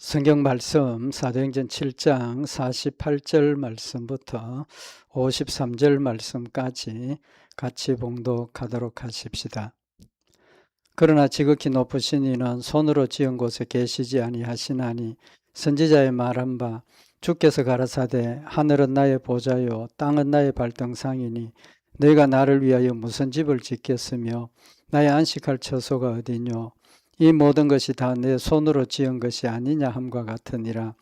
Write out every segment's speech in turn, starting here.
성경 말씀 사도행전 7장 48절 말씀부터 53절 말씀까지 같이 봉독하도록 하십시다. 그러나 지극히 높으신 이는 손으로 지은 곳에 계시지 아니하시나니 선지자의 말한 바 주께서 가라사대 하늘은 나의 보좌요 땅은 나의 발등상이니 너희가 나를 위하여 무슨 집을 짓겠으며 나의 안식할 처소가 어디뇨. 이 모든 것이 다 내 손으로 지은 것이 아니냐 함과 같으니라.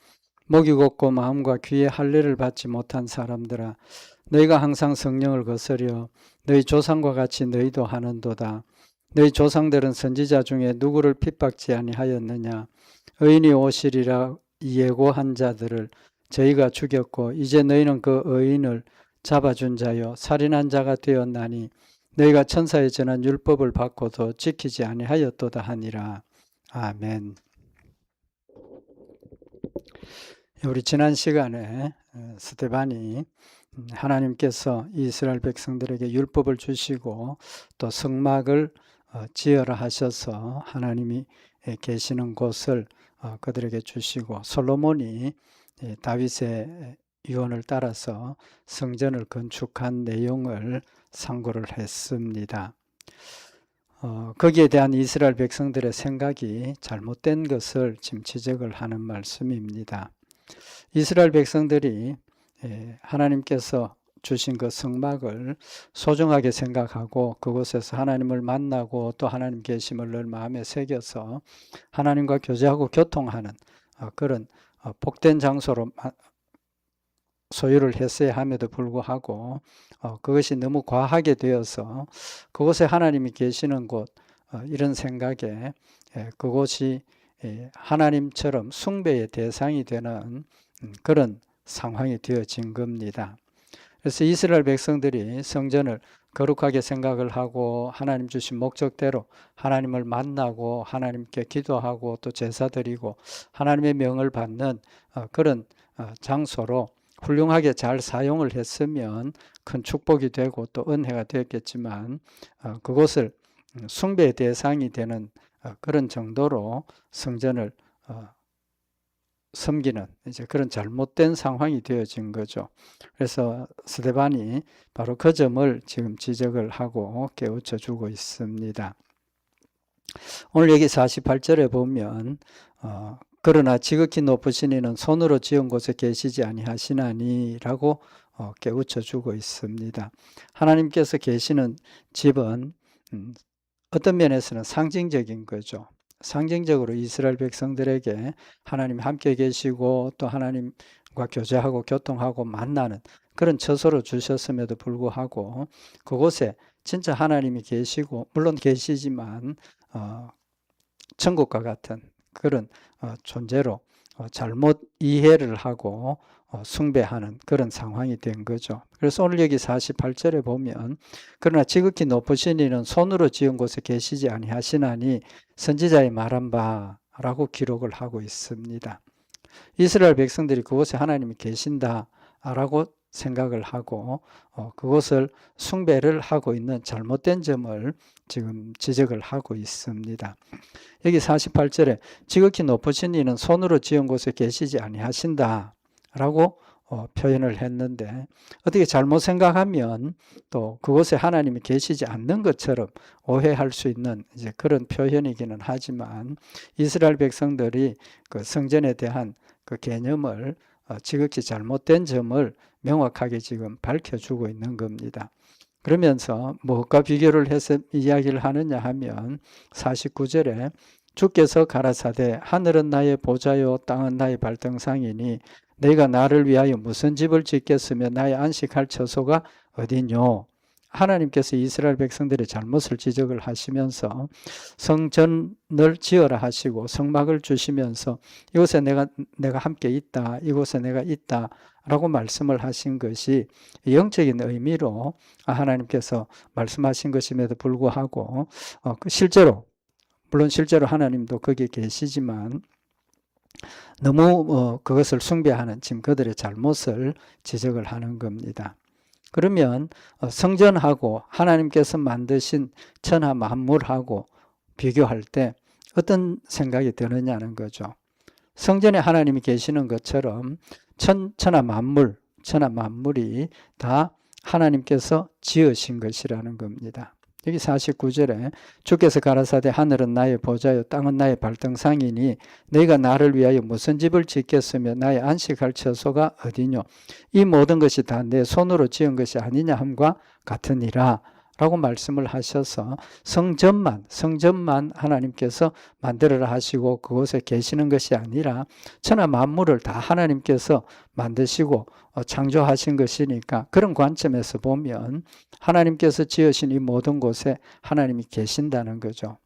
목이 곱고 마음과 귀에 할례를 받지 못한 사람들아, 너희가 항상 성령을 거스려 너희 조상과 같이 너희도 하는도다. 너희 조상들은 선지자 중에 누구를 핍박지 아니하였느냐. 의인이 오시리라 예고한 자들을 저희가 죽였고 이제 너희는 그 의인을 잡아준 자요 살인한 자가 되었나니 너희가 천사의 전한 율법을 받고도 지키지 아니하였도다 하니라. 아멘. 우리 지난 시간에 스데반이 하나님께서 이스라엘 백성들에게 율법을 주시고 또 성막을 지어라 하셔서 하나님이 계시는 곳을 그들에게 주시고 솔로몬이 다윗의 유언을 따라서 성전을 건축한 내용을 상고를 했습니다. 거기에 대한 이스라엘 백성들의 생각이 잘못된 것을 지금 지적을 하는 말씀입니다. 이스라엘 백성들이 하나님께서 주신 그 성막을 소중하게 생각하고 그곳에서 하나님을 만나고 또 하나님 계심을 늘 마음에 새겨서 하나님과 교제하고 교통하는 그런 복된 장소로 소유를 했어야 함에도 불구하고 그것이 너무 과하게 되어서 그곳에 하나님이 계시는 곳 이런 생각에 그곳이 하나님처럼 숭배의 대상이 되는 그런 상황이 되어진 겁니다. 그래서 이스라엘 백성들이 성전을 거룩하게 생각을 하고 하나님 주신 목적대로 하나님을 만나고 하나님께 기도하고 또 제사 드리고 하나님의 명을 받는 그런 장소로 훌륭하게 잘 사용을 했으면 큰 축복이 되고 또 은혜가 되었겠지만 그곳을 숭배의 대상이 되는 그런 정도로 성전을 섬기는 이제 그런 잘못된 상황이 되어진 거죠. 그래서 스데반이 바로 그 점을 지금 지적을 하고 깨우쳐 주고 있습니다. 오늘 여기 48절에 보면 그러나 지극히 높으신 이는 손으로 지은 곳에 계시지 아니하시나니 라고 깨우쳐 주고 있습니다. 하나님께서 계시는 집은 어떤 면에서는 상징적인 거죠. 상징적으로 이스라엘 백성들에게 하나님 함께 계시고 또 하나님과 교제하고 교통하고 만나는 그런 처소로 주셨음에도 불구하고 그곳에 진짜 하나님이 계시고 물론 계시지만 천국과 같은 그런 존재로 잘못 이해를 하고 숭배하는 그런 상황이 된 거죠. 그래서 오늘 여기 48절에 보면 그러나 지극히 높으신 이는 손으로 지은 곳에 계시지 아니하시나니 선지자의 말한 바라고 기록을 하고 있습니다. 이스라엘 백성들이 그곳에 하나님이 계신다라고 생각을 하고 그것을 숭배를 하고 있는 잘못된 점을 지금 지적을 하고 있습니다. 여기 48절에 지극히 높으신 이는 손으로 지은 곳에 계시지 아니하신다 라고 표현을 했는데 어떻게 잘못 생각하면 또 그곳에 하나님이 계시지 않는 것처럼 오해할 수 있는 이제 그런 표현이기는 하지만 이스라엘 백성들이 그 성전에 대한 그 개념을 지극히 잘못된 점을 명확하게 지금 밝혀주고 있는 겁니다. 그러면서 무엇과 비교를 해서 이야기를 하느냐 하면 49절에 주께서 가라사대 하늘은 나의 보좌요 땅은 나의 발등상이니 너희가 나를 위하여 무슨 집을 짓겠으며 나의 안식할 처소가 어디뇨. 하나님께서 이스라엘 백성들의 잘못을 지적을 하시면서 성전을 지어라 하시고 성막을 주시면서 이곳에 내가 함께 있다, 이곳에 내가 있다 라고 말씀을 하신 것이 영적인 의미로 하나님께서 말씀하신 것임에도 불구하고 물론 실제로 하나님도 거기에 계시지만 너무 그것을 숭배하는 지금 그들의 잘못을 지적을 하는 겁니다. 그러면 성전하고 하나님께서 만드신 천하 만물하고 비교할 때 어떤 생각이 드느냐는 거죠. 성전에 하나님이 계시는 것처럼 천하 만물이 다 하나님께서 지으신 것이라는 겁니다. 여기 49절에 주께서 가라사대 하늘은 나의 보좌요 땅은 나의 발등상이니 너희가 나를 위하여 무슨 집을 짓겠으며 나의 안식할 처소가 어디뇨. 이 모든 것이 다 내 손으로 지은 것이 아니냐 함과 같으니라 라고 말씀을 하셔서 성전만 하나님께서 만들어라 하시고 그곳에 계시는 것이 아니라 천하 만물을 다 하나님께서 만드시고 창조하신 것이니까 그런 관점에서 보면 하나님께서 지으신 이 모든 곳에 하나님이 계신다는 거죠.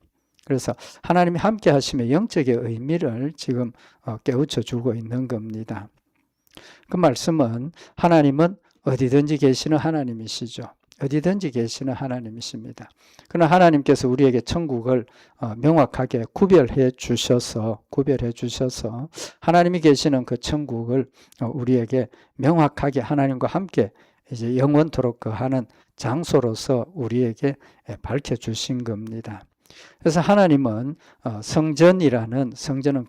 그래서 하나님이 함께 하시며 영적의 의미를 지금 깨우쳐 주고 있는 겁니다. 그 말씀은 하나님은 어디든지 계시는 하나님이시죠. 어디든지 계시는 하나님이십니다. 그러나 하나님께서 우리에게 천국을 명확하게 구별해 주셔서 하나님이 계시는 그 천국을 우리에게 명확하게 하나님과 함께 이제 영원토록 거하는 장소로서 우리에게 밝혀 주신 겁니다. 그래서 하나님은 성전은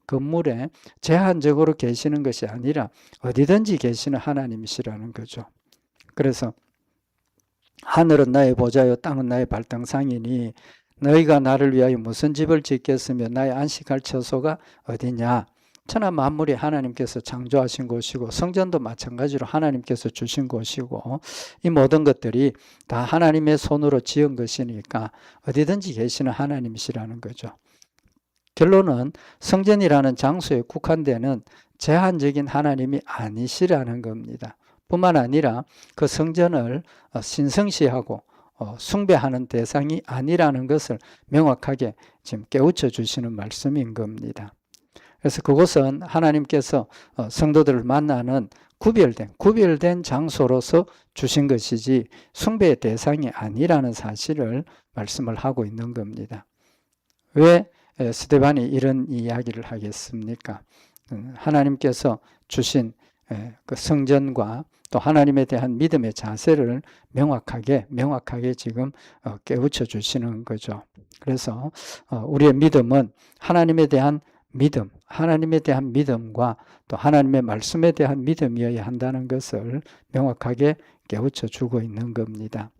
건물에 제한적으로 계시는 것이 아니라 어디든지 계시는 하나님이시라는 거죠. 그래서 하늘은 나의 보좌요 땅은 나의 발등상이니 너희가 나를 위하여 무슨 집을 짓겠으며 나의 안식할 처소가 어디냐. 천하 만물이 하나님께서 창조하신 곳이고 성전도 마찬가지로 하나님께서 주신 곳이고 이 모든 것들이 다 하나님의 손으로 지은 것이니까 어디든지 계시는 하나님이시라는 거죠. 결론은 성전이라는 장소에 국한되는 제한적인 하나님이 아니시라는 겁니다. 뿐만 아니라 그 성전을 신성시하고 숭배하는 대상이 아니라는 것을 명확하게 지금 깨우쳐 주시는 말씀인 겁니다. 그래서 그곳은 하나님께서 성도들을 만나는 구별된 장소로서 주신 것이지 숭배의 대상이 아니라는 사실을 말씀을 하고 있는 겁니다. 왜 스데반이 이런 이야기를 하겠습니까? 하나님께서 주신 그 성전과 또 하나님에 대한 믿음의 자세를 명확하게 지금 깨우쳐 주시는 거죠. 그래서 우리의 믿음은 하나님에 대한 믿음과 또 하나님의 말씀에 대한 믿음이어야 한다는 것을 명확하게 깨우쳐 주고 있는 겁니다.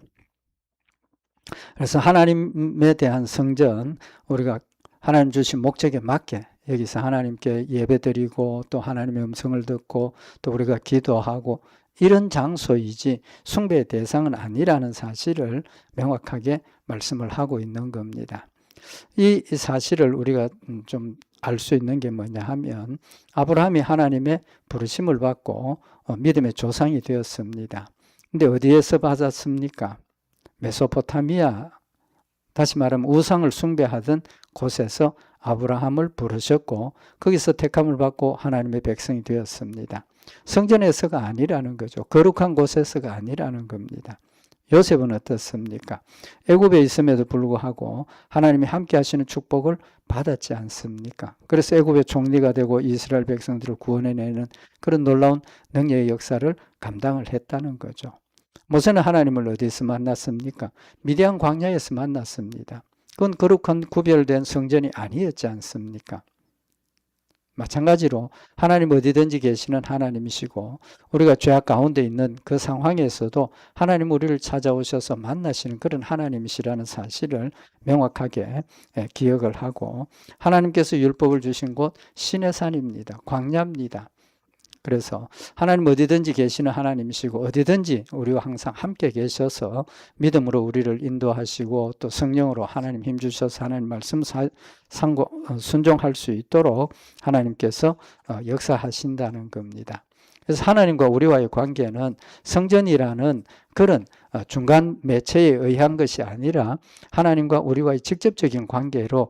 그래서 하나님에 대한 성전, 우리가 하나님 주신 목적에 맞게 여기서 하나님께 예배드리고 또 하나님의 음성을 듣고 또 우리가 기도하고 이런 장소이지 숭배의 대상은 아니라는 사실을 명확하게 말씀을 하고 있는 겁니다. 이 사실을 우리가 좀 알 수 있는 게 뭐냐 하면 아브라함이 하나님의 부르심을 받고 믿음의 조상이 되었습니다. 근데 어디에서 받았습니까? 메소포타미아, 다시 말하면 우상을 숭배하던 곳에서 아브라함을 부르셨고 거기서 택함을 받고 하나님의 백성이 되었습니다. 성전에서가 아니라는 거죠. 거룩한 곳에서가 아니라는 겁니다. 요셉은 어떻습니까? 애굽에 있음에도 불구하고 하나님이 함께 하시는 축복을 받았지 않습니까? 그래서 애굽의 총리가 되고 이스라엘 백성들을 구원해내는 그런 놀라운 능력의 역사를 감당을 했다는 거죠. 모세는 하나님을 어디서 만났습니까? 미디안 광야에서 만났습니다. 그건 거룩한 구별된 성전이 아니었지 않습니까? 마찬가지로 하나님 어디든지 계시는 하나님이시고 우리가 죄악 가운데 있는 그 상황에서도 하나님 우리를 찾아오셔서 만나시는 그런 하나님이시라는 사실을 명확하게 기억을 하고 하나님께서 율법을 주신 곳 시내산입니다. 광야입니다. 그래서 하나님 어디든지 계시는 하나님이시고 어디든지 우리와 항상 함께 계셔서 믿음으로 우리를 인도하시고 또 성령으로 하나님 힘주셔서 하나님 말씀 순종할 수 있도록 하나님께서 역사하신다는 겁니다. 그래서 하나님과 우리와의 관계는 성전이라는 그런 중간 매체에 의한 것이 아니라 하나님과 우리와의 직접적인 관계로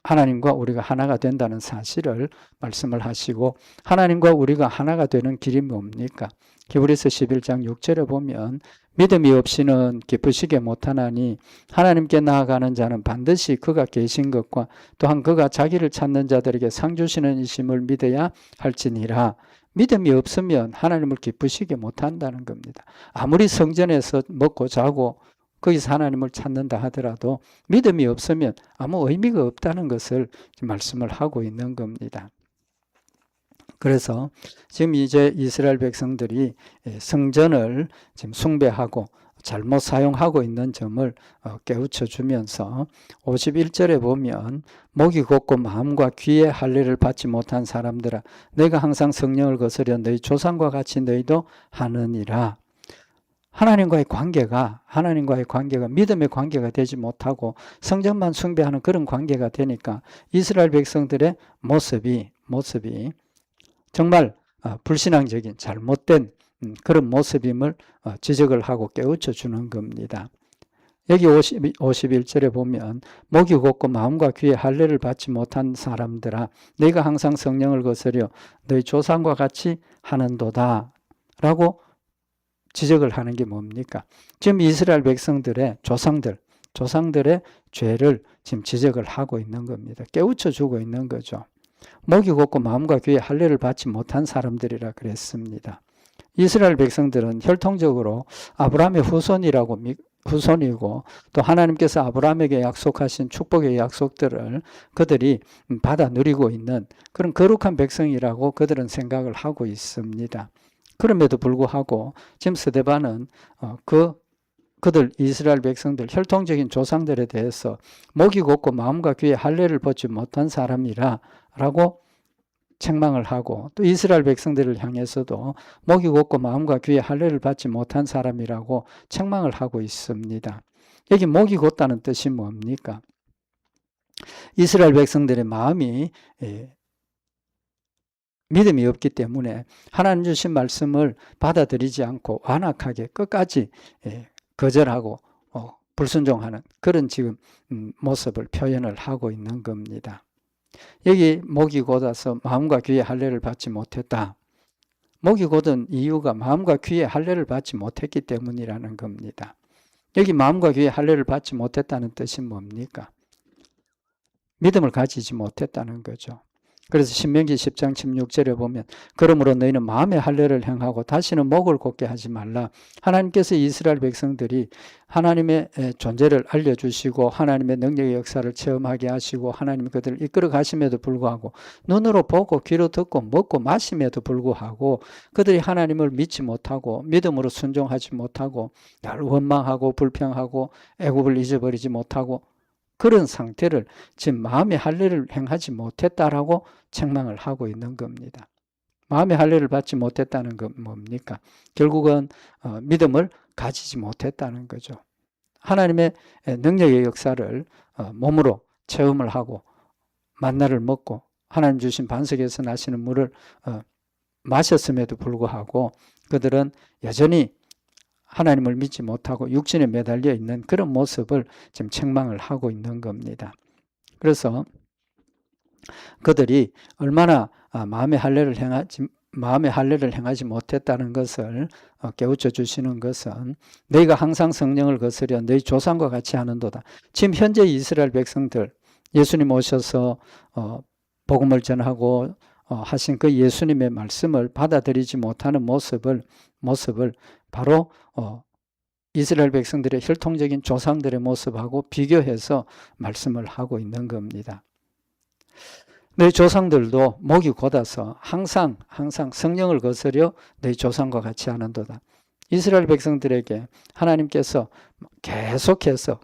하나님과 우리가 하나가 된다는 사실을 말씀을 하시고 하나님과 우리가 하나가 되는 길이 뭡니까? 히브리서 11장 6절에 보면 믿음이 없이는 기쁘시게 못하나니 하나님께 나아가는 자는 반드시 그가 계신 것과 또한 그가 자기를 찾는 자들에게 상 주시는 이심을 믿어야 할지니라. 믿음이 없으면 하나님을 기쁘시게 못한다는 겁니다. 아무리 성전에서 먹고 자고 거기서 하나님을 찾는다 하더라도 믿음이 없으면 아무 의미가 없다는 것을 말씀을 하고 있는 겁니다. 그래서 지금 이제 이스라엘 백성들이 성전을 지금 숭배하고 잘못 사용하고 있는 점을 깨우쳐 주면서 51절에 보면 목이 곧고 마음과 귀의 할례를 받지 못한 사람들아 내가 항상 성령을 거스려 너희 조상과 같이 너희도 하느니라. 하나님과의 관계가 믿음의 관계가 되지 못하고 성전만 숭배하는 그런 관계가 되니까 이스라엘 백성들의 모습이 정말 불신앙적인 잘못된 그런 모습임을 지적을 하고 깨우쳐 주는 겁니다. 여기 51절에 보면 목이 곧고 마음과 귀의 할례를 받지 못한 사람들아 너희가 항상 성령을 거스려 너희 조상과 같이 하는도다 라고 지적을 하는 게 뭡니까? 지금 이스라엘 백성들의 조상들의 죄를 지금 지적을 하고 있는 겁니다. 깨우쳐 주고 있는 거죠. 목이 곧고 마음과 귀의 할례를 받지 못한 사람들이라 그랬습니다. 이스라엘 백성들은 혈통적으로 아브라함의 후손이고 또 하나님께서 아브라함에게 약속하신 축복의 약속들을 그들이 받아 누리고 있는 그런 거룩한 백성이라고 그들은 생각을 하고 있습니다. 그럼에도 불구하고 지금 스데반은 그들 이스라엘 백성들 혈통적인 조상들에 대해서 목이 곧고 마음과 귀의 할례를 받지 못한 사람이라 라고 책망을 하고 또 이스라엘 백성들을 향해서도 목이 곧고 마음과 귀의 할례를 받지 못한 사람이라고 책망을 하고 있습니다. 여기 목이 곧다는 뜻이 뭡니까? 이스라엘 백성들의 마음이 믿음이 없기 때문에 하나님 주신 말씀을 받아들이지 않고 완악하게 끝까지 거절하고 불순종하는 그런 지금 모습을 표현을 하고 있는 겁니다. 여기 목이 곧아서 마음과 귀의 할례를 받지 못했다. 목이 곧은 이유가 마음과 귀의 할례를 받지 못했기 때문이라는 겁니다. 여기 마음과 귀의 할례를 받지 못했다는 뜻이 뭡니까? 믿음을 가지지 못했다는 거죠. 그래서 신명기 10장 16절에 보면 그러므로 너희는 마음의 할례를 행하고 다시는 목을 곧게 하지 말라. 하나님께서 이스라엘 백성들이 하나님의 존재를 알려주시고 하나님의 능력의 역사를 체험하게 하시고 하나님이 그들을 이끌어 가심에도 불구하고 눈으로 보고 귀로 듣고 먹고 마심에도 불구하고 그들이 하나님을 믿지 못하고 믿음으로 순종하지 못하고 늘 원망하고 불평하고 애굽을 잊어버리지 못하고 그런 상태를 지금 마음의 할례를 행하지 못했다라고 책망을 하고 있는 겁니다. 마음의 할례를 받지 못했다는 건 뭡니까? 결국은 믿음을 가지지 못했다는 거죠. 하나님의 능력의 역사를 몸으로 체험을 하고 만나를 먹고 하나님 주신 반석에서 나시는 물을 마셨음에도 불구하고 그들은 여전히 하나님을 믿지 못하고 육신에 매달려 있는 그런 모습을 지금 책망을 하고 있는 겁니다. 그래서 그들이 얼마나 마음의 할례를 행하지 못했다는 것을 깨우쳐 주시는 것은 너희가 항상 성령을 거스려 너희 조상과 같이 하는도다. 지금 현재 이스라엘 백성들 예수님 오셔서 복음을 전하고 하신 그 예수님의 말씀을 받아들이지 못하는 모습을 바로 이스라엘 백성들의 혈통적인 조상들의 모습하고 비교해서 말씀을 하고 있는 겁니다. 너희 조상들도 목이 곧아서 항상 성령을 거스려 너희 조상과 같이 하는도다. 이스라엘 백성들에게 하나님께서 계속해서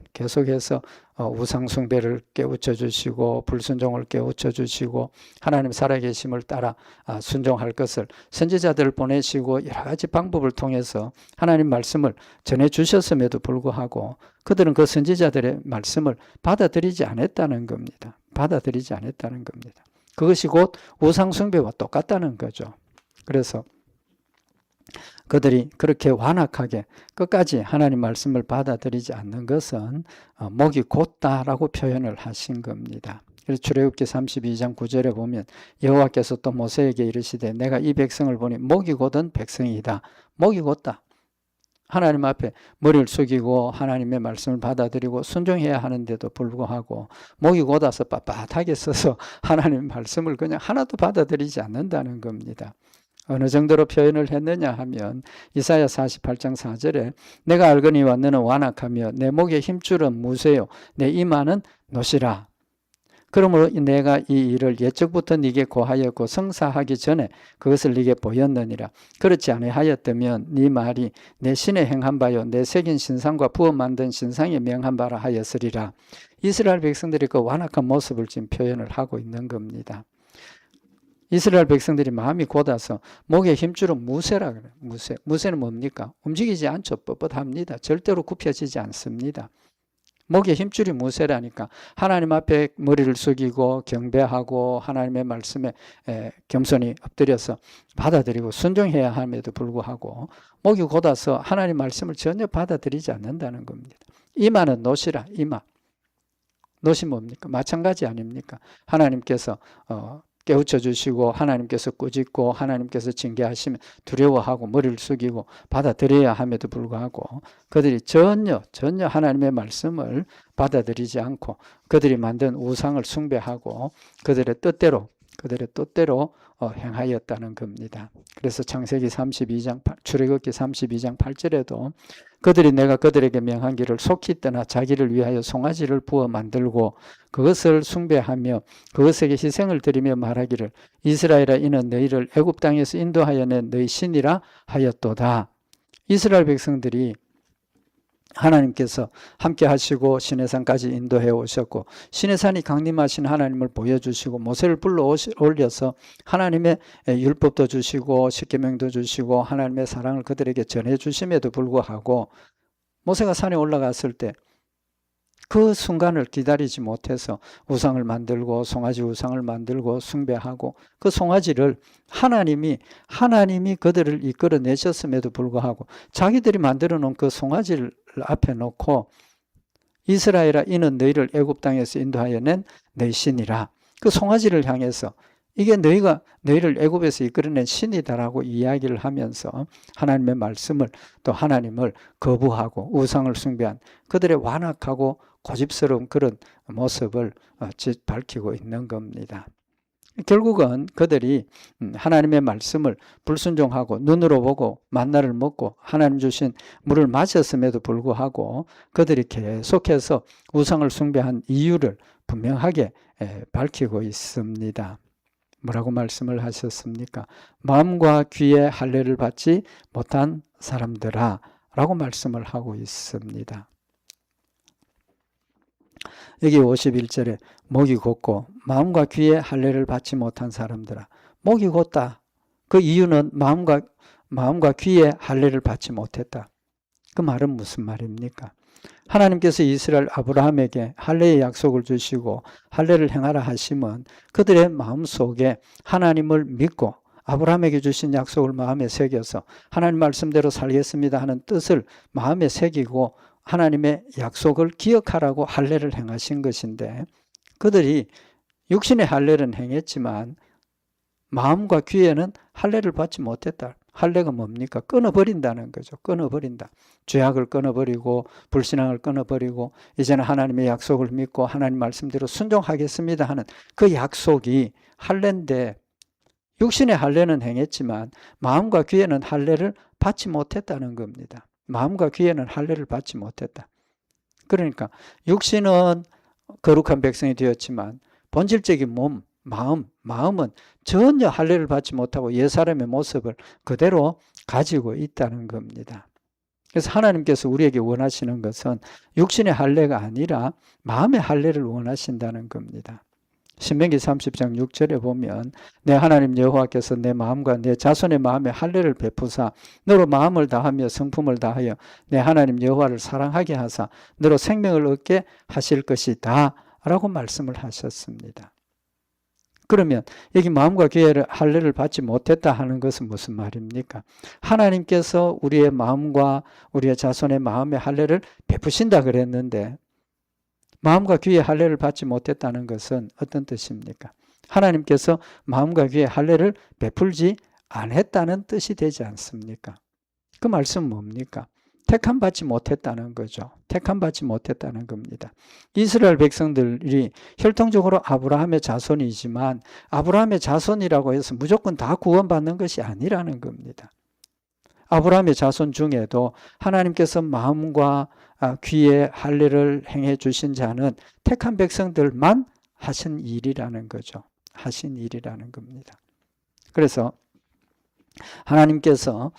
우상 숭배를 깨우쳐 주시고 불순종을 깨우쳐 주시고 하나님 살아계심을 따라 순종할 것을 선지자들을 보내시고 여러 가지 방법을 통해서 하나님 말씀을 전해 주셨음에도 불구하고 그들은 그 선지자들의 말씀을 받아들이지 않았다는 겁니다. 그것이 곧 우상 숭배와 똑같다는 거죠. 그래서 그들이 그렇게 완악하게 끝까지 하나님 말씀을 받아들이지 않는 것은 목이 곧다라고 표현을 하신 겁니다. 그래서 출애굽기 32장 9절에 보면 여호와께서 또 모세에게 이르시되 내가 이 백성을 보니 목이 곧은 백성이다. 목이 곧다. 하나님 앞에 머리를 숙이고 하나님의 말씀을 받아들이고 순종해야 하는데도 불구하고 목이 곧아서 빳빳하게 서서 하나님의 말씀을 그냥 하나도 받아들이지 않는다는 겁니다. 어느 정도로 표현을 했느냐 하면 이사야 48장 4절에 내가 알거니와 너는 완악하며 내 목의 힘줄은 무쇠요 내 이마는 노시라. 그러므로 내가 이 일을 옛적부터 네게 고하였고 성사하기 전에 그것을 네게 보였느니라. 그렇지 아니하였다면 네 말이 내 신에 행한 바요 내 새긴 신상과 부어 만든 신상에 명한 바라 하였으리라. 이스라엘 백성들이 그 완악한 모습을 지금 표현을 하고 있는 겁니다. 이스라엘 백성들이 마음이 곧아서 목의 힘줄은 무쇠라 그래요. 무쇠는 뭡니까? 움직이지 않죠. 뻣뻣합니다. 절대로 굽혀지지 않습니다. 목의 힘줄이 무쇠라니까 하나님 앞에 머리를 숙이고 경배하고 하나님의 말씀에 겸손히 엎드려서 받아들이고 순종해야 함에도 불구하고 목이 곧아서 하나님 말씀을 전혀 받아들이지 않는다는 겁니다. 이마는 노시라. 이마. 노시 뭡니까? 마찬가지 아닙니까? 하나님께서 깨우쳐 주시고 하나님께서 꾸짖고 하나님께서 징계하시면 두려워하고 머리를 숙이고 받아들여야 함에도 불구하고 그들이 전혀 하나님의 말씀을 받아들이지 않고 그들이 만든 우상을 숭배하고 그들의 뜻대로 행하였다는 겁니다. 그래서 창세기 32장, 출애굽기 32장 8절에도 그들이 내가 그들에게 명한 길을 속히 떠나 자기를 위하여 송아지를 부어 만들고 그것을 숭배하며 그것에게 희생을 드리며 말하기를 이스라엘아 이는 너희를 애굽 땅에서 인도하여 낸 너희 신이라 하였도다. 이스라엘 백성들이 하나님께서 함께 하시고 시내산까지 인도해 오셨고 시내산이 강림하신 하나님을 보여주시고 모세를 불러 올려서 하나님의 율법도 주시고 십계명도 주시고 하나님의 사랑을 그들에게 전해 주심에도 불구하고 모세가 산에 올라갔을 때 그 순간을 기다리지 못해서 우상을 만들고 송아지 우상을 만들고 숭배하고 그 송아지를 하나님이 그들을 이끌어내셨음에도 불구하고 자기들이 만들어 놓은 그 송아지를 앞에 놓고 이스라엘아 이는 너희를 애굽 땅에서 인도하여 낸 너희 신이라. 그 송아지를 향해서 이게 너희를 애굽에서 이끌어낸 신이다라고 이야기를 하면서 하나님의 말씀을 또 하나님을 거부하고 우상을 숭배한 그들의 완악하고 고집스러운 그런 모습을 밝히고 있는 겁니다. 결국은 그들이 하나님의 말씀을 불순종하고 눈으로 보고 만나를 먹고 하나님 주신 물을 마셨음에도 불구하고 그들이 계속해서 우상을 숭배한 이유를 분명하게 밝히고 있습니다. 뭐라고 말씀을 하셨습니까? 마음과 귀에 할례를 받지 못한 사람들아 라고 말씀을 하고 있습니다. 여기 51절에 목이 곧고 마음과 귀에 할례를 받지 못한 사람들아. 목이 곧다. 그 이유는 마음과 귀에 할례를 받지 못했다. 그 말은 무슨 말입니까? 하나님께서 이스라엘 아브라함에게 할례의 약속을 주시고 할례를 행하라 하시면 그들의 마음속에 하나님을 믿고 아브라함에게 주신 약속을 마음에 새겨서 하나님 말씀대로 살겠습니다 하는 뜻을 마음에 새기고 하나님의 약속을 기억하라고 할례를 행하신 것인데 그들이 육신의 할례는 행했지만 마음과 귀에는 할례를 받지 못했다. 할례가 뭡니까? 끊어버린다는 거죠. 끊어버린다. 죄악을 끊어버리고 불신앙을 끊어버리고 이제는 하나님의 약속을 믿고 하나님 말씀대로 순종하겠습니다 하는 그 약속이 할례인데 육신의 할례는 행했지만 마음과 귀에는 할례를 받지 못했다는 겁니다. 마음과 귀에는 할례를 받지 못했다. 그러니까 육신은 거룩한 백성이 되었지만 본질적인 몸, 마음은 전혀 할례를 받지 못하고 옛사람의 모습을 그대로 가지고 있다는 겁니다. 그래서 하나님께서 우리에게 원하시는 것은 육신의 할례가 아니라 마음의 할례를 원하신다는 겁니다. 신명기 30장 6절에 보면 내 하나님 여호와께서 내 마음과 내 자손의 마음에 할례를 베푸사 너로 마음을 다하며 성품을 다하여 내 하나님 여호와를 사랑하게 하사 너로 생명을 얻게 하실 것이다 라고 말씀을 하셨습니다. 그러면 여기 마음과 귀에 할례를 받지 못했다 하는 것은 무슨 말입니까? 하나님께서 우리의 마음과 우리의 자손의 마음에 할례를 베푸신다 그랬는데 마음과 귀에 할례를 받지 못했다는 것은 어떤 뜻입니까? 하나님께서 마음과 귀에 할례를 베풀지 않았다는 뜻이 되지 않습니까? 그 말씀은 뭡니까? 택함받지 못했다는 거죠. 택함받지 못했다는 겁니다. 이스라엘 백성들이 혈통적으로 아브라함의 자손이지만 아브라함의 자손이라고 해서 무조건 다 구원받는 것이 아니라는 겁니다. 아브라함의 자손 중에도 하나님께서 마음과 귀에 할례를 행해 주신 자는 택한 백성들만 하신 일이라는 거죠. 하신 일이라는 겁니다. 그래서 하나님께서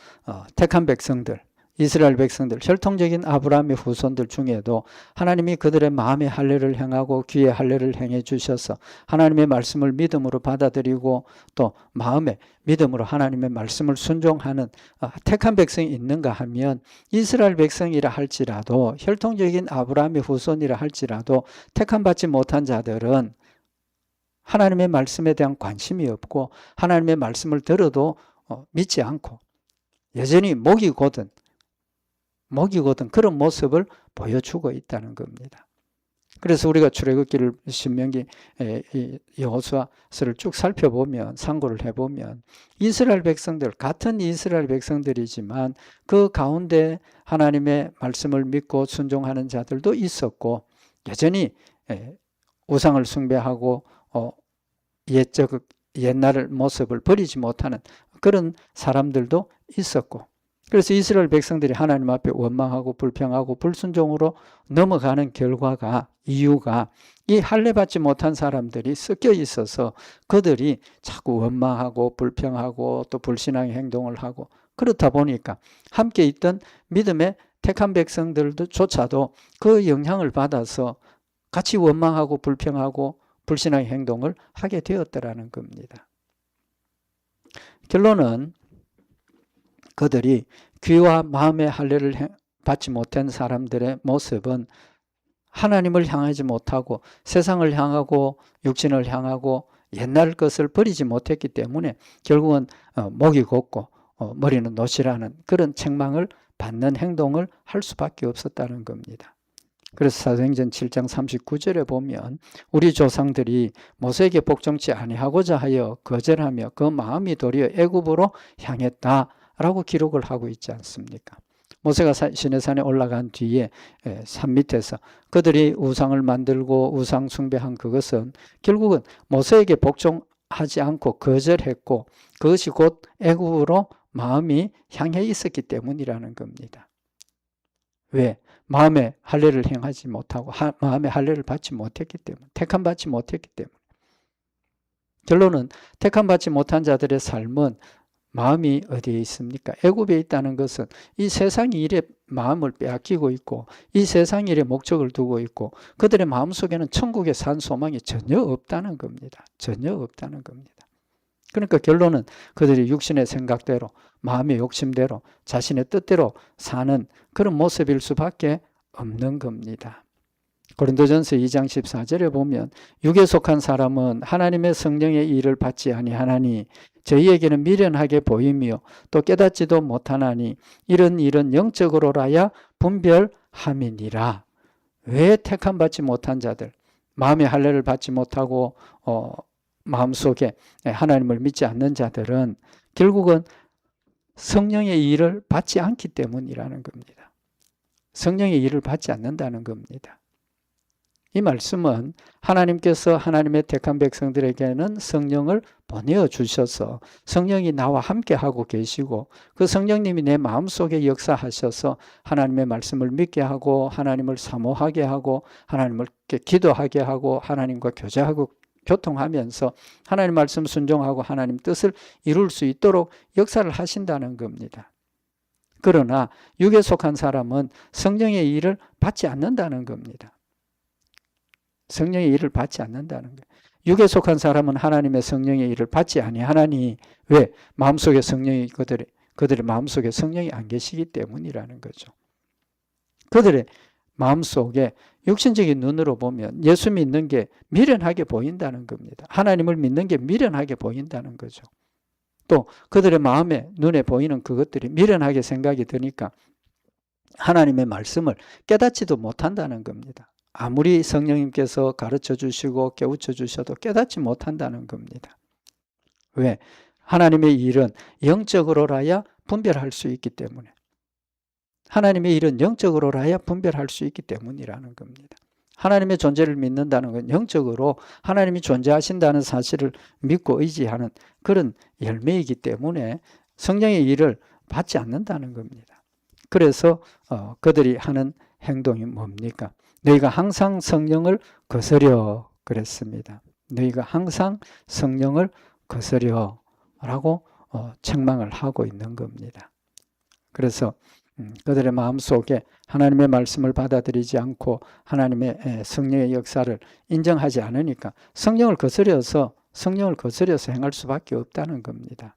택한 백성들, 이스라엘 백성들, 혈통적인 아브라함의 후손들 중에도 하나님이 그들의 마음의 할례를 행하고 귀의 할례를 행해 주셔서 하나님의 말씀을 믿음으로 받아들이고 또 마음에 믿음으로 하나님의 말씀을 순종하는 택한 백성이 있는가 하면 이스라엘 백성이라 할지라도 혈통적인 아브라함의 후손이라 할지라도 택한 받지 못한 자들은 하나님의 말씀에 대한 관심이 없고 하나님의 말씀을 들어도 믿지 않고 여전히 목이 고든 그런 모습을 보여주고 있다는 겁니다. 그래서 우리가 출애굽기를 신명기 여호수아서를 쭉 살펴보면 상고를 해보면 이스라엘 백성들 같은 이스라엘 백성들이지만 그 가운데 하나님의 말씀을 믿고 순종하는 자들도 있었고 여전히 우상을 숭배하고 옛날 모습을 버리지 못하는 그런 사람들도 있었고 그래서 이스라엘 백성들이 하나님 앞에 원망하고 불평하고 불순종으로 넘어가는 이유가 이 할례 받지 못한 사람들이 섞여 있어서 그들이 자꾸 원망하고 불평하고 또 불신앙의 행동을 하고 그렇다 보니까 함께 있던 믿음의 택한 백성들조차도 그 영향을 받아서 같이 원망하고 불평하고 불신앙의 행동을 하게 되었더라는 겁니다. 결론은 그들이 귀와 마음의 할례를 받지 못한 사람들의 모습은 하나님을 향하지 못하고 세상을 향하고 육신을 향하고 옛날 것을 버리지 못했기 때문에 결국은 목이 곱고 머리는 노시라는 그런 책망을 받는 행동을 할 수밖에 없었다는 겁니다. 그래서 사도행전 7장 39절에 보면 우리 조상들이 모세에게 복종치 아니하고자 하여 거절하며 그 마음이 도리어 애굽으로 향했다라고 기록을 하고 있지 않습니까? 모세가 시내산에 올라간 뒤에 산 밑에서 그들이 우상을 만들고 우상 숭배한 그것은 결국은 모세에게 복종하지 않고 거절했고 그것이 곧 애굽으로 마음이 향해 있었기 때문이라는 겁니다. 왜? 마음의 할례를 행하지 못하고 마음의 할례를 받지 못했기 때문에 택함 받지 못했기 때문에 결론은 택함 받지 못한 자들의 삶은 마음이 어디에 있습니까? 애굽에 있다는 것은 이 세상 일에 마음을 빼앗기고 있고 이 세상 일에 목적을 두고 있고 그들의 마음속에는 천국에 산 소망이 전혀 없다는 겁니다. 전혀 없다는 겁니다. 그러니까 결론은 그들이 육신의 생각대로 마음의 욕심대로 자신의 뜻대로 사는 그런 모습일 수밖에 없는 겁니다. 고린도전서 2장 14절에 보면 육에 속한 사람은 하나님의 성령의 일을 받지 아니하나니 저희에게는 미련하게 보이며 또 깨닫지도 못하나니 이런 일은 영적으로라야 분별함이니라. 왜 택함 받지 못한 자들, 마음의 할례를 받지 못하고 마음속에 하나님을 믿지 않는 자들은 결국은 성령의 일을 받지 않기 때문이라는 겁니다. 성령의 일을 받지 않는다는 겁니다. 이 말씀은 하나님께서 하나님의 택한 백성들에게는 성령을 보내어 주셔서 성령이 나와 함께 하고 계시고 그 성령님이 내 마음속에 역사하셔서 하나님의 말씀을 믿게 하고 하나님을 사모하게 하고 하나님을 기도하게 하고 하나님과 교제하고 교통하면서 하나님 말씀 순종하고 하나님 뜻을 이룰 수 있도록 역사를 하신다는 겁니다. 그러나 육에 속한 사람은 성령의 일을 받지 않는다는 겁니다. 성령의 일을 받지 않는다는 거예요. 육에 속한 사람은 하나님의 성령의 일을 받지 아니하나니 왜? 마음속에 성령이 그들의 마음속에 성령이 안 계시기 때문이라는 거죠. 그들의 마음속에 육신적인 눈으로 보면 예수 믿는 게 미련하게 보인다는 겁니다. 하나님을 믿는 게 미련하게 보인다는 거죠. 또 그들의 마음에 눈에 보이는 그것들이 미련하게 생각이 드니까 하나님의 말씀을 깨닫지도 못한다는 겁니다. 아무리 성령님께서 가르쳐 주시고 깨우쳐 주셔도 깨닫지 못한다는 겁니다. 왜? 하나님의 일은 영적으로라야 분별할 수 있기 때문에 하나님의 일은 영적으로라야 분별할 수 있기 때문이라는 겁니다. 하나님의 존재를 믿는다는 건 영적으로 하나님이 존재하신다는 사실을 믿고 의지하는 그런 열매이기 때문에 성령의 일을 받지 않는다는 겁니다. 그래서 그들이 하는 행동이 뭡니까? 너희가 항상 성령을 거스려 그랬습니다. 너희가 항상 성령을 거스려 라고 책망을 하고 있는 겁니다. 그래서 그들의 마음속에 하나님의 말씀을 받아들이지 않고 하나님의 성령의 역사를 인정하지 않으니까 성령을 거스려서 행할 수밖에 없다는 겁니다.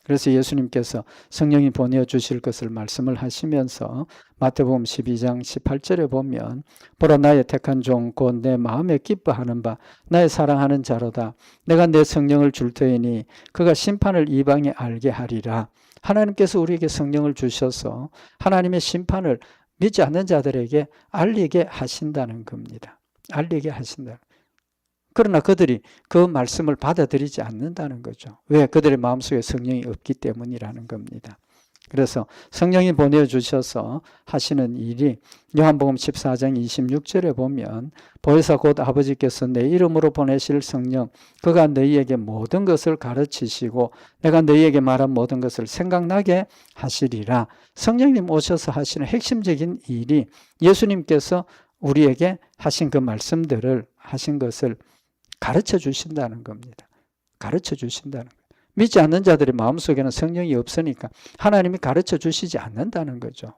그래서 예수님께서 성령이 보내주실 것을 말씀을 하시면서 마태복음 12장 18절에 보면 보라 나의 택한 종 곧 내 마음에 기뻐하는 바 나의 사랑하는 자로다. 내가 내 성령을 줄 터이니 그가 심판을 이방에 알게 하리라. 하나님께서 우리에게 성령을 주셔서 하나님의 심판을 믿지 않는 자들에게 알리게 하신다는 겁니다. 알리게 하신다. 그러나 그들이 그 말씀을 받아들이지 않는다는 거죠. 왜? 그들의 마음속에 성령이 없기 때문이라는 겁니다. 그래서 성령이 보내주셔서 하시는 일이 요한복음 14장 26절에 보면 보혜사 곧 아버지께서 내 이름으로 보내실 성령 그가 너희에게 모든 것을 가르치시고 내가 너희에게 말한 모든 것을 생각나게 하시리라. 성령님 오셔서 하시는 핵심적인 일이 예수님께서 우리에게 하신 그 말씀들을 하신 것을 가르쳐 주신다는 겁니다. 가르쳐 주신다는 거예요. 믿지 않는 자들의 마음속에는 성령이 없으니까 하나님이 가르쳐 주시지 않는다는 거죠.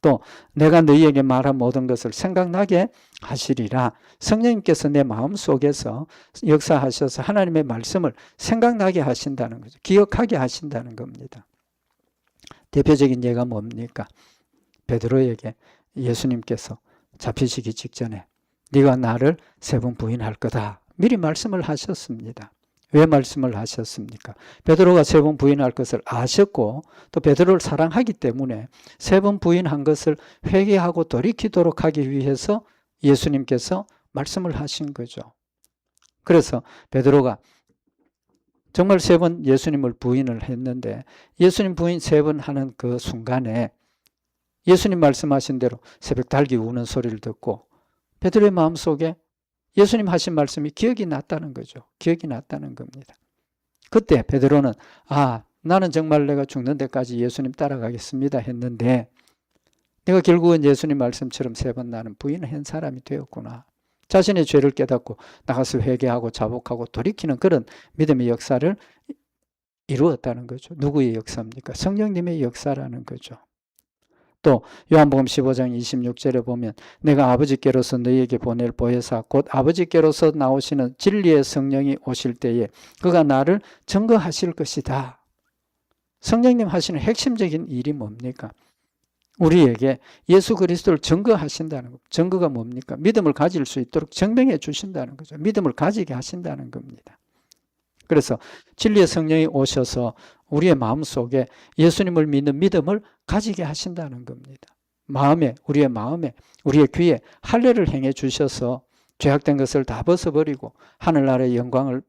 또 내가 너희에게 말한 모든 것을 생각나게 하시리라. 성령님께서 내 마음속에서 역사하셔서 하나님의 말씀을 생각나게 하신다는 거죠. 기억하게 하신다는 겁니다. 대표적인 예가 뭡니까? 베드로에게 예수님께서 잡히시기 직전에 네가 나를 3번 부인할 거다. 미리 말씀을 하셨습니다. 왜 말씀을 하셨습니까? 베드로가 3번 부인할 것을 아셨고 또 베드로를 사랑하기 때문에 3번 부인한 것을 회개하고 돌이키도록 하기 위해서 예수님께서 말씀을 하신 거죠. 그래서 베드로가 정말 3번 예수님을 부인을 했는데 예수님 부인 3번 하는 그 순간에 예수님 말씀하신 대로 새벽 닭이 우는 소리를 듣고 베드로의 마음속에 예수님 하신 말씀이 기억이 났다는 거죠. 기억이 났다는 겁니다. 그때 베드로는 나는 정말 내가 죽는 데까지 예수님 따라가겠습니다 했는데 내가 결국은 예수님 말씀처럼 3번 나는 부인한 사람이 되었구나. 자신의 죄를 깨닫고 나가서 회개하고 자복하고 돌이키는 그런 믿음의 역사를 이루었다는 거죠. 누구의 역사입니까? 성령님의 역사라는 거죠. 또 요한복음 15장 26절에 보면 내가 아버지께로서 너희에게 보낼 보혜사 곧 아버지께로서 나오시는 진리의 성령이 오실 때에 그가 나를 증거하실 것이다. 성령님 하시는 핵심적인 일이 뭡니까? 우리에게 예수 그리스도를 증거하신다는 것. 증거가 뭡니까? 믿음을 가질 수 있도록 증명해 주신다는 거죠. 믿음을 가지게 하신다는 겁니다. 그래서 진리의 성령이 오셔서 우리의 마음속에 예수님을 믿는 믿음을 가지게 하신다는 겁니다. 우리의 마음에, 우리의 귀에 할례를 행해 주셔서 죄악된 것을 다 벗어버리고 하늘나라의 영광을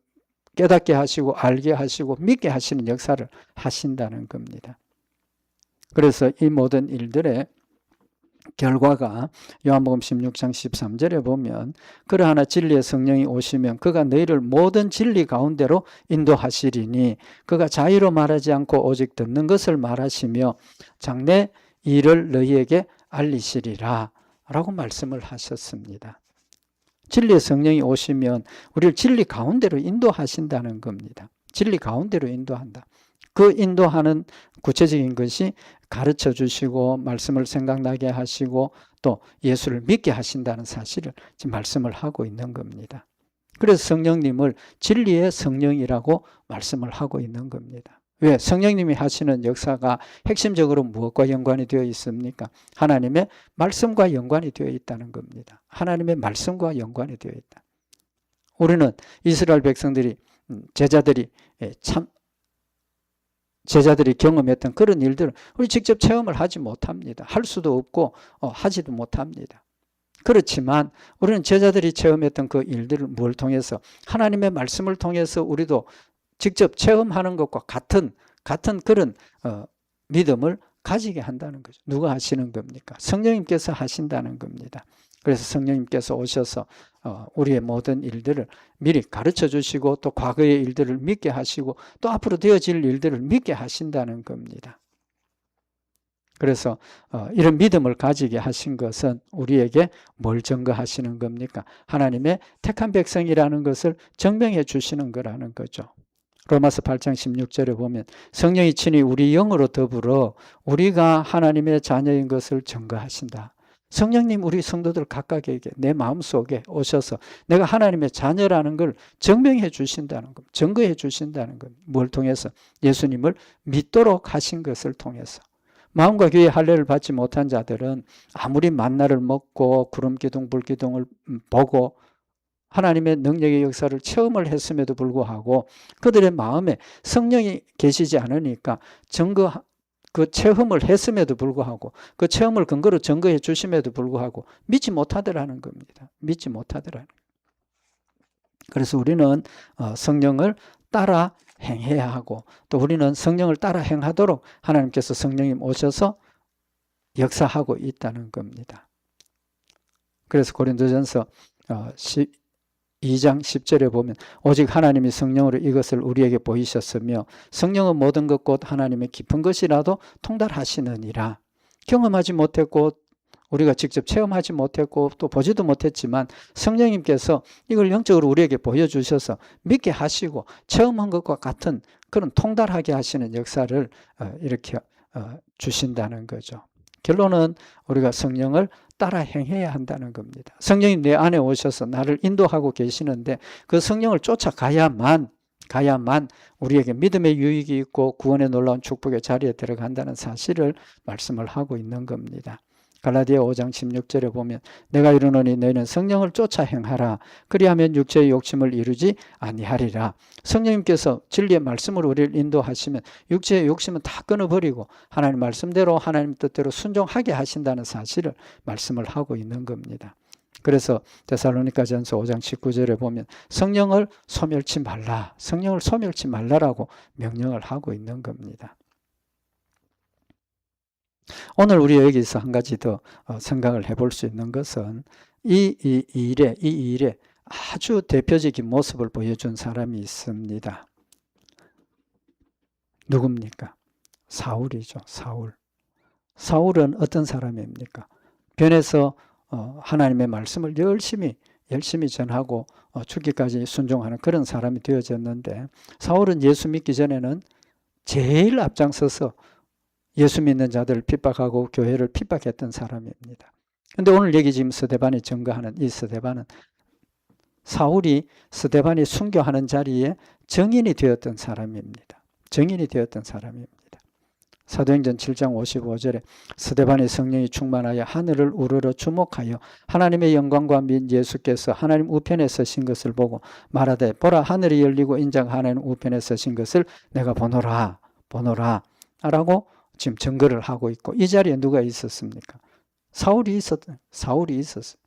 깨닫게 하시고 알게 하시고 믿게 하시는 역사를 하신다는 겁니다. 그래서 이 모든 일들의 결과가 요한복음 16장 13절에 보면 그러하나 진리의 성령이 오시면 그가 너희를 모든 진리 가운데로 인도하시리니 그가 자의로 말하지 않고 오직 듣는 것을 말하시며 장래 일을 너희에게 알리시리라 라고 말씀을 하셨습니다. 진리의 성령이 오시면 우리를 진리 가운데로 인도하신다는 겁니다. 진리 가운데로 인도한다. 그 인도하는 구체적인 것이 가르쳐 주시고 말씀을 생각나게 하시고 또 예수를 믿게 하신다는 사실을 지금 말씀을 하고 있는 겁니다. 그래서 성령님을 진리의 성령이라고 말씀을 하고 있는 겁니다. 왜? 성령님이 하시는 역사가 핵심적으로 무엇과 연관이 되어 있습니까? 하나님의 말씀과 연관이 되어 있다는 겁니다. 하나님의 말씀과 연관이 되어 있다. 우리는 이스라엘 백성들이 제자들이 경험했던 그런 일들을 우리 직접 체험을 하지 못합니다. 할 수도 없고 하지도 못합니다. 그렇지만 우리는 제자들이 체험했던 그 일들을 뭘 통해서 하나님의 말씀을 통해서 우리도 직접 체험하는 것과 같은 그런 믿음을 가지게 한다는 거죠. 누가 하시는 겁니까? 성령님께서 하신다는 겁니다. 그래서 성령님께서 오셔서 우리의 모든 일들을 미리 가르쳐 주시고 또 과거의 일들을 믿게 하시고 또 앞으로 되어질 일들을 믿게 하신다는 겁니다. 그래서 이런 믿음을 가지게 하신 것은 우리에게 뭘 증거하시는 겁니까? 하나님의 택한 백성이라는 것을 증명해 주시는 거라는 거죠. 로마서 8장 16절에 보면 성령이 친히 우리 영으로 더불어 우리가 하나님의 자녀인 것을 증거하신다. 성령님 우리 성도들 각각에게 내 마음속에 오셔서 내가 하나님의 자녀라는 걸 증명해 주신다는 것, 증거해 주신다는 것. 뭘 통해서? 예수님을 믿도록 하신 것을 통해서. 마음과 귀의 할례를 받지 못한 자들은 아무리 만나를 먹고 구름기둥 불기둥을 보고 하나님의 능력의 역사를 체험을 했음에도 불구하고 그들의 마음에 성령이 계시지 않으니까 그 체험을 했음에도 불구하고 그 체험을 근거로 증거해 주심에도 불구하고 믿지 못하더라는 겁니다. 믿지 못하더라는 거예요. 그래서 우리는 성령을 따라 행해야 하고 또 우리는 성령을 따라 행하도록 하나님께서 성령님 오셔서 역사하고 있다는 겁니다. 그래서 고린도전서 2장 10절에 보면 오직 하나님이 성령으로 이것을 우리에게 보이셨으며 성령은 모든 것 곧 하나님의 깊은 것이라도 통달하시느니라. 경험하지 못했고 우리가 직접 체험하지 못했고 또 보지도 못했지만 성령님께서 이걸 영적으로 우리에게 보여주셔서 믿게 하시고 체험한 것과 같은 그런 통달하게 하시는 역사를 이렇게 주신다는 거죠. 결론은 우리가 성령을 따라 행해야 한다는 겁니다. 성령이 내 안에 오셔서 나를 인도하고 계시는데 그 성령을 쫓아가야만 우리에게 믿음의 유익이 있고 구원의 놀라운 축복의 자리에 들어간다는 사실을 말씀을 하고 있는 겁니다. 갈라디아 5장 16절에 보면 내가 이르노니 너희는 성령을 쫓아 행하라. 그리하면 육체의 욕심을 이루지 아니하리라. 성령님께서 진리의 말씀으로 우리를 인도하시면 육체의 욕심은 다 끊어버리고 하나님 말씀대로 하나님 뜻대로 순종하게 하신다는 사실을 말씀을 하고 있는 겁니다. 그래서 데살로니가전서 5장 19절에 보면 성령을 소멸치 말라. 성령을 소멸치 말라라고 명령을 하고 있는 겁니다. 오늘 우리 여기서 한 가지 더 생각을 해볼 수 있는 것은 이 일에 아주 대표적인 모습을 보여준 사람이 있습니다. 누굽니까? 사울이죠. 사울은 어떤 사람입니까? 변해서 하나님의 말씀을 열심히 전하고 죽기까지 순종하는 그런 사람이 되어졌는데 사울은 예수 믿기 전에는 제일 앞장서서 예수 믿는 자들을 핍박하고 교회를 핍박했던 사람입니다. 그런데 오늘 여기 지금 스데반이 증거하는 이 스데반은 사울이 스데반이 순교하는 자리에 증인이 되었던 사람입니다. 증인이 되었던 사람입니다. 사도행전 7장 55절에 스데반의 성령이 충만하여 하늘을 우러러 주목하여 하나님의 영광과 및 예수께서 하나님 우편에 서신 것을 보고 말하되 보라 하늘이 열리고 인자가 하나님 우편에 서신 것을 내가 보노라 라고 지금 증거를 하고 있고 이 자리에 누가 있었습니까? 사울이 있었어요.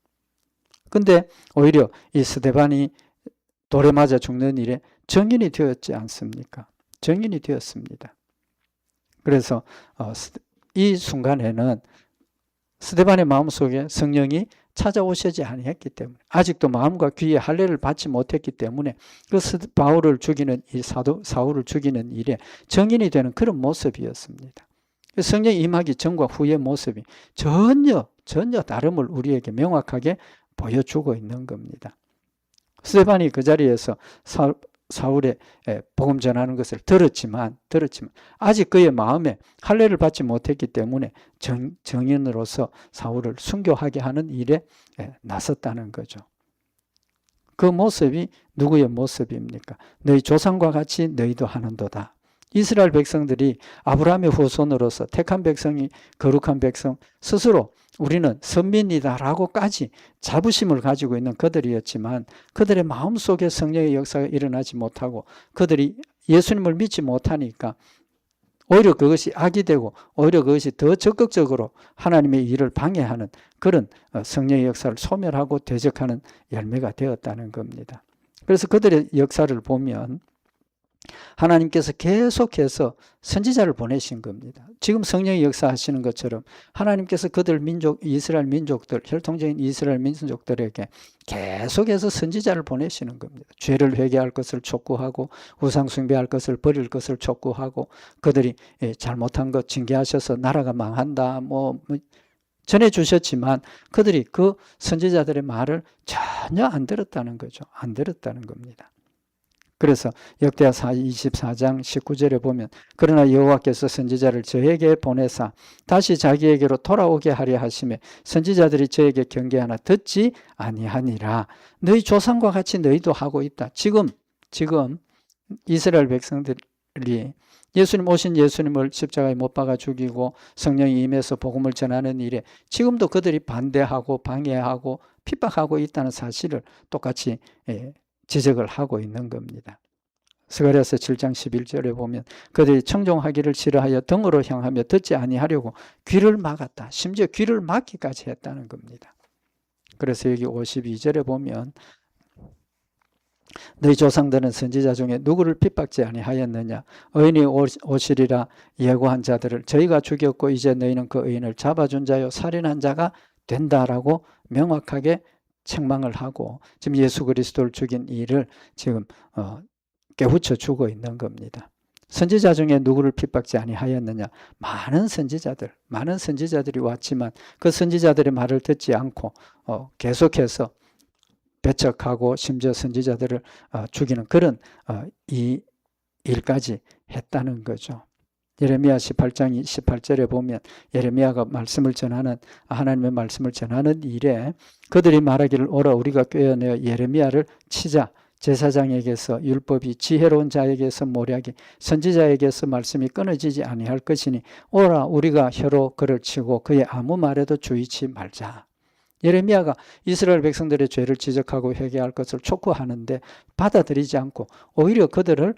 근데 오히려 이 스데반이 돌에 맞아 죽는 일에 증인이 되었지 않습니까? 증인이 되었습니다. 그래서 이 순간에는 스데반의 마음속에 성령이 찾아오시지 아니했기 때문에 아직도 마음과 귀의 할례를 받지 못했기 때문에 그 바울을 죽이는 이 사울을 죽이는 일에 증인이 되는 그런 모습이었습니다. 성령 임하기 전과 후의 모습이 전혀 다름을 우리에게 명확하게 보여주고 있는 겁니다. 스데반이 그 자리에서 사울의 복음 전하는 것을 들었지만 아직 그의 마음에 할례를 받지 못했기 때문에 정인으로서 사울을 순교하게 하는 일에 나섰다는 거죠. 그 모습이 누구의 모습입니까? 너희 조상과 같이 너희도 하는도다. 이스라엘 백성들이 아브라함의 후손으로서 택한 백성이 거룩한 백성 스스로 우리는 선민이다라고까지 자부심을 가지고 있는 그들이었지만 그들의 마음속에 성령의 역사가 일어나지 못하고 그들이 예수님을 믿지 못하니까 오히려 그것이 악이 되고 오히려 그것이 더 적극적으로 하나님의 일을 방해하는 그런 성령의 역사를 소멸하고 대적하는 열매가 되었다는 겁니다. 그래서 그들의 역사를 보면 하나님께서 계속해서 선지자를 보내신 겁니다. 지금 성령이 역사하시는 것처럼 하나님께서 그들 민족, 이스라엘 민족들, 혈통적인 이스라엘 민족들에게 계속해서 선지자를 보내시는 겁니다. 죄를 회개할 것을 촉구하고 우상 숭배할 것을 버릴 것을 촉구하고 그들이 잘못한 것 징계하셔서 나라가 망한다 전해 주셨지만 그들이 그 선지자들의 말을 전혀 안 들었다는 거죠. 안 들었다는 겁니다. 그래서 역대하 24장 19절에 보면 그러나 여호와께서 선지자를 저에게 보내사 다시 자기에게로 돌아오게 하려 하시매 선지자들이 저에게 경계하나 듣지 아니하니라. 너희 조상과 같이 너희도 하고 있다. 지금 이스라엘 백성들이 예수님 오신 예수님을 십자가에 못 박아 죽이고 성령이 임해서 복음을 전하는 일에 지금도 그들이 반대하고 방해하고 핍박하고 있다는 사실을 똑같이 지적을 하고 있는 겁니다. 스가랴서 7장 11절에 보면 그들이 청종하기를 싫어하여 등으로 향하며 듣지 아니하려고 귀를 막았다. 심지어 귀를 막기까지 했다는 겁니다. 그래서 여기 52절에 보면 너희 조상들은 선지자 중에 누구를 핍박지 아니하였느냐. 의인이 오시리라 예고한 자들을 저희가 죽였고 이제 너희는 그 의인을 잡아준 자요 살인한 자가 된다라고 명확하게 책망을 하고 지금 예수 그리스도를 죽인 일을 지금 깨우쳐 주고 있는 겁니다. 선지자 중에 누구를 핍박지 아니하였느냐. 많은 선지자들이 왔지만 그 선지자들의 말을 듣지 않고 계속해서 배척하고 심지어 선지자들을 죽이는 그런 이 일까지 했다는 거죠. 예레미야 18장 18절에 보면 예레미야가 하나님의 말씀을 전하는 일에 그들이 말하기를 오라 우리가 꿰어내어 예레미야를 치자. 제사장에게서 율법이 지혜로운 자에게서 모략이 선지자에게서 말씀이 끊어지지 아니할 것이니 오라 우리가 혀로 그를 치고 그의 아무 말에도 주의치 말자. 예레미야가 이스라엘 백성들의 죄를 지적하고 회개할 것을 촉구하는데 받아들이지 않고 오히려 그들은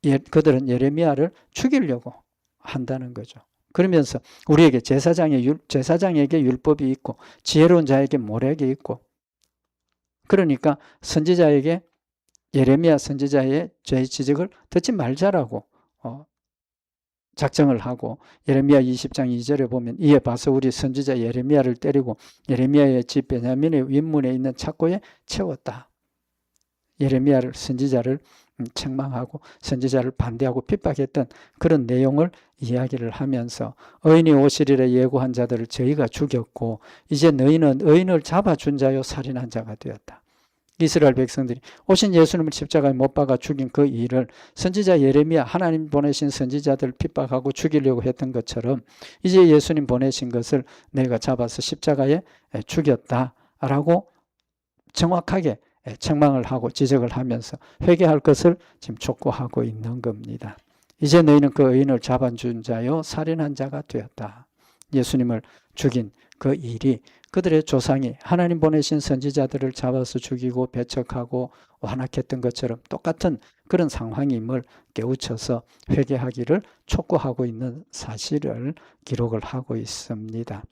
예레미야를 죽이려고 한다는 거죠. 그러면서 우리에게 제사장에게 율법이 있고 지혜로운 자에게 모략이 있고 그러니까 선지자에게 예레미야 선지자의 죄 지적을 듣지 말자라고 작정을 하고 예레미야 20장 2절에 보면 이에 봐서 우리 선지자 예레미야를 때리고 예레미야의 집 베냐민의 윗문에 있는 착고에 채웠다. 예레미야를 선지자를 책망하고 선지자를 반대하고 핍박했던 그런 내용을 이야기를 하면서 의인이 오시리라 예고한 자들을 저희가 죽였고 이제 너희는 의인을 잡아준 자요 살인한 자가 되었다. 이스라엘 백성들이 오신 예수님을 십자가에 못 박아 죽인 그 일을 선지자 예레미야 하나님 보내신 선지자들 핍박하고 죽이려고 했던 것처럼 이제 예수님 보내신 것을 내가 잡아서 십자가에 죽였다라고 정확하게 책망을 하고 지적을 하면서 회개할 것을 지금 촉구하고 있는 겁니다. 이제 너희는 그 의인을 잡아준 자요 살인한 자가 되었다. 예수님을 죽인 그 일이 그들의 조상이 하나님 보내신 선지자들을 잡아서 죽이고 배척하고 완악했던 것처럼 똑같은 그런 상황임을 깨우쳐서 회개하기를 촉구하고 있는 사실을 기록을 하고 있습니다.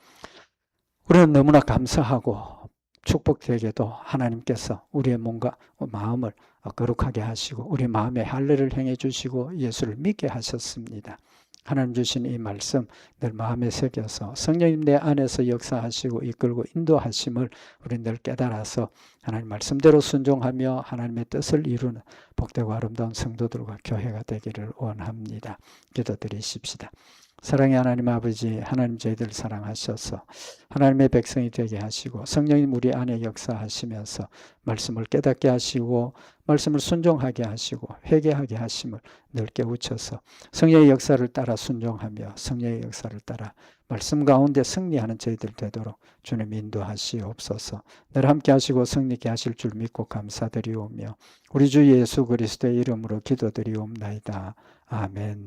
우리는 너무나 감사하고 축복되게도 하나님께서 우리의 몸과 마음을 거룩하게 하시고 우리 마음에 할례를 행해 주시고 예수를 믿게 하셨습니다. 하나님 주신 이 말씀 늘 마음에 새겨서 성령님 내 안에서 역사하시고 이끌고 인도하심을 우리 늘 깨달아서 하나님 말씀대로 순종하며 하나님의 뜻을 이루는 복되고 아름다운 성도들과 교회가 되기를 원합니다. 기도드리십시다. 사랑의 하나님 아버지, 하나님 저희들 사랑하셔서 하나님의 백성이 되게 하시고 성령님 우리 안에 역사하시면서 말씀을 깨닫게 하시고 말씀을 순종하게 하시고 회개하게 하심을 늘 깨우쳐서 성령의 역사를 따라 순종하며 성령의 역사를 따라 말씀 가운데 승리하는 저희들 되도록 주님 인도하시옵소서. 늘 함께 하시고 승리케 하실 줄 믿고 감사드리오며 우리 주 예수 그리스도의 이름으로 기도드리옵나이다. 아멘.